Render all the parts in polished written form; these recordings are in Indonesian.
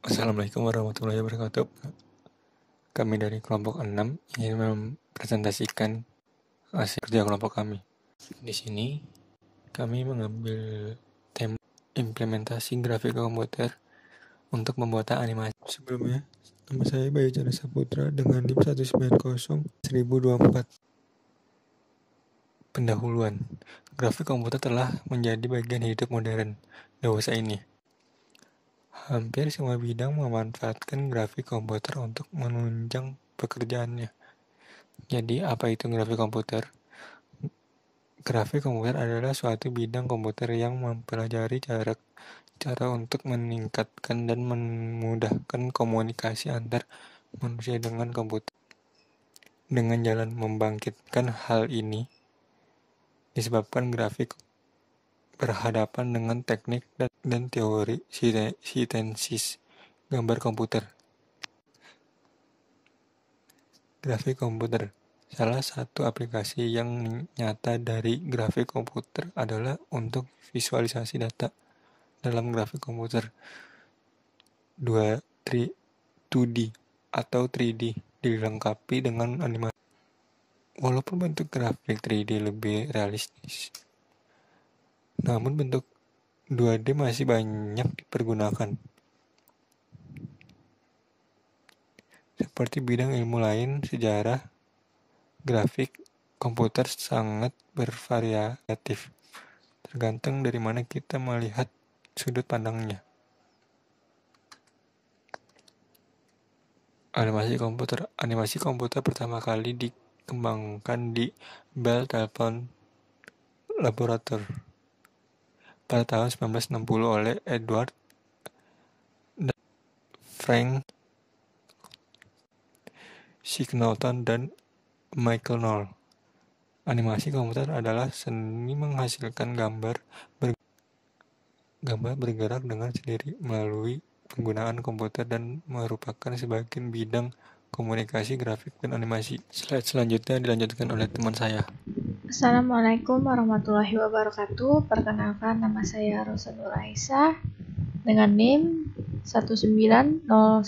Assalamualaikum warahmatullahi wabarakatuh. Kami dari kelompok 6 ingin mempresentasikan hasil kerja kelompok kami. Di sini kami mengambil tema implementasi grafik komputer untuk pembuatan animasi. Sebelumnya, nama saya Bayu Chandra Saputra dengan NIM 190-1024. Pendahuluan. Grafik komputer telah menjadi bagian hidup modern dewasa ini. Hampir semua bidang memanfaatkan grafik komputer untuk menunjang pekerjaannya. Jadi, apa itu grafik komputer? Grafik komputer adalah suatu bidang komputer yang mempelajari cara untuk meningkatkan dan memudahkan komunikasi antar manusia dengan komputer. Dengan jalan membangkitkan hal ini, disebabkan grafik berhadapan dengan teknik dan teori sintesis gambar komputer. Grafik komputer. Salah satu aplikasi yang nyata dari grafik komputer adalah untuk visualisasi data dalam grafik komputer 2D atau 3D dilengkapi dengan animasi. Walaupun bentuk grafik 3D lebih realistis, namun bentuk 2D masih banyak dipergunakan. Seperti bidang ilmu lain, sejarah, grafik komputer sangat bervariatif, tergantung dari mana kita melihat sudut pandangnya. Animasi komputer pertama kali dikembangkan di Bell Telephone Laboratory pada tahun 1960 oleh Edward dan Frank Signaton dan Michael Knoll. Animasi komputer adalah seni menghasilkan gambar bergerak dengan sendiri melalui penggunaan komputer dan merupakan sebagian bidang komunikasi grafik dan animasi. Slide selanjutnya dilanjutkan oleh teman saya. Assalamualaikum warahmatullahi wabarakatuh. Perkenalkan, nama saya Rosa Nur Aisyah dengan NIM 19010070.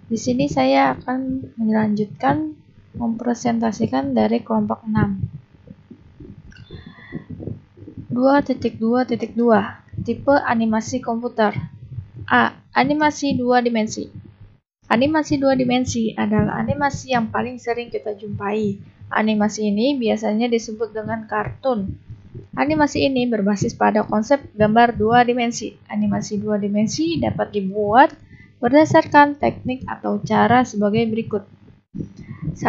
Di sini saya akan melanjutkan mempresentasikan dari kelompok 6. 2.2.2 Tipe animasi komputer. A. Animasi 2 dimensi. Animasi 2 dimensi adalah animasi yang paling sering kita jumpai. Animasi ini biasanya disebut dengan kartun. Animasi ini berbasis pada konsep gambar 2 dimensi. Animasi 2 dimensi dapat dibuat berdasarkan teknik atau cara sebagai berikut. 1.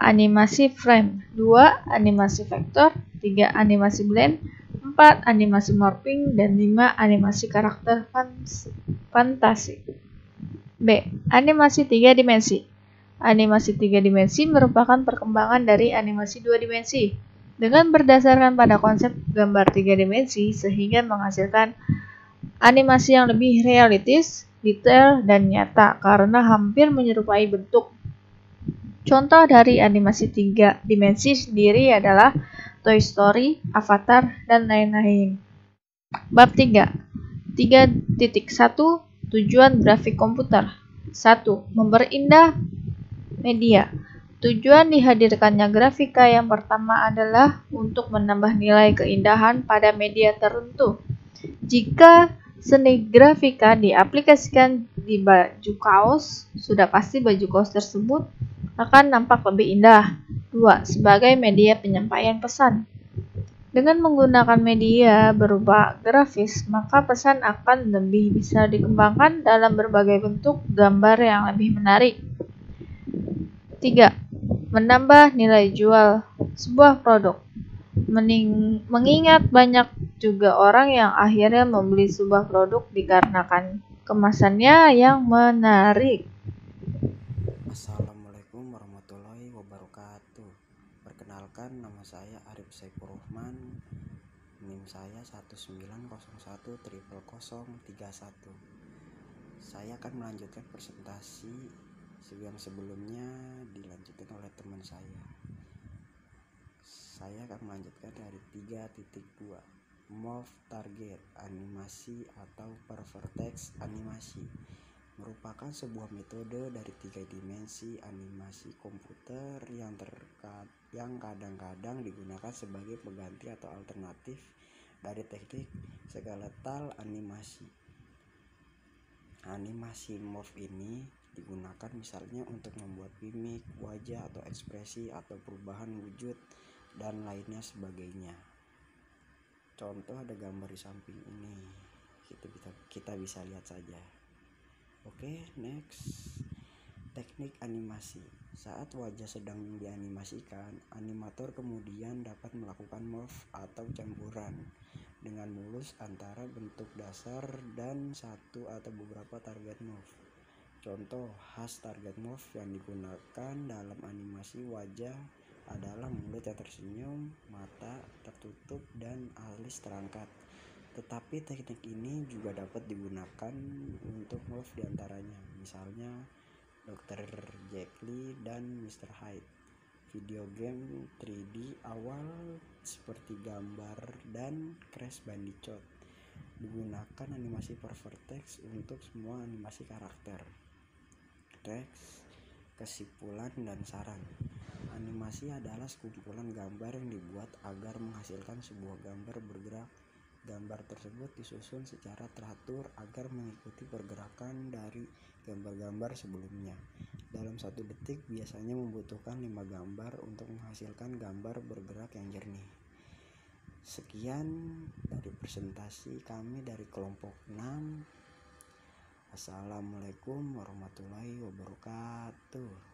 Animasi frame. 2. Animasi vektor. 3. Animasi blend. 4. Animasi morphing. Dan 5. Animasi karakter fantasi. B. Animasi 3 dimensi. Animasi 3 dimensi merupakan perkembangan dari animasi 2 dimensi dengan berdasarkan pada konsep gambar 3 dimensi sehingga menghasilkan animasi yang lebih realistis, detail, dan nyata karena hampir menyerupai bentuk. Contoh dari animasi 3 dimensi sendiri adalah Toy Story, Avatar, dan lain-lain. Bab 3. 3.1 Tujuan grafik komputer. 1. Memperindah media. Tujuan dihadirkannya grafika yang pertama adalah untuk menambah nilai keindahan pada media tertentu. Jika seni grafika diaplikasikan di baju kaos, sudah pasti baju kaos tersebut akan nampak lebih indah. 2. Sebagai media penyampaian pesan. Dengan menggunakan media berupa grafis, maka pesan akan lebih bisa dikembangkan dalam berbagai bentuk gambar yang lebih menarik. 3. Menambah nilai jual sebuah produk. Mengingat banyak juga orang yang akhirnya membeli sebuah produk dikarenakan kemasannya yang menarik. Assalamualaikum warahmatullahi wabarakatuh. Perkenalkan, nama saya Arif Saifur Rahman. NIM saya 19010031. Saya akan melanjutkan presentasi yang sebelumnya dilanjutkan oleh teman saya. Saya akan melanjutkan dari 3.2 Move Target animasi atau pervertex animasi merupakan sebuah metode dari 3 dimensi animasi komputer yang kadang-kadang digunakan sebagai pengganti atau alternatif dari teknik skeletal animasi. Animasi move ini digunakan misalnya untuk membuat mimik, wajah atau ekspresi atau perubahan wujud dan lainnya sebagainya. Contoh ada gambar di samping ini, kita bisa lihat saja. Oke, next. Teknik animasi. Saat wajah sedang dianimasikan, animator kemudian dapat melakukan morph atau campuran dengan mulus antara bentuk dasar dan satu atau beberapa target morph. Contoh khas target morph yang digunakan dalam animasi wajah adalah mulut yang tersenyum, mata tertutup, dan alis terangkat. Tetapi teknik ini juga dapat digunakan untuk morph diantaranya, misalnya Dr. Jekyll dan Mr. Hyde. Video game 3D awal seperti gambar dan Crash Bandicoot digunakan animasi pervertex untuk semua animasi karakter. Next, kesimpulan dan saran. Animasi adalah sekumpulan gambar yang dibuat agar menghasilkan sebuah gambar bergerak. Gambar tersebut disusun secara teratur agar mengikuti pergerakan dari gambar-gambar sebelumnya. Dalam 1 detik biasanya membutuhkan 5 gambar untuk menghasilkan gambar bergerak yang jernih. Sekian dari presentasi kami dari kelompok 6. Assalamualaikum warahmatullahi wabarakatuh.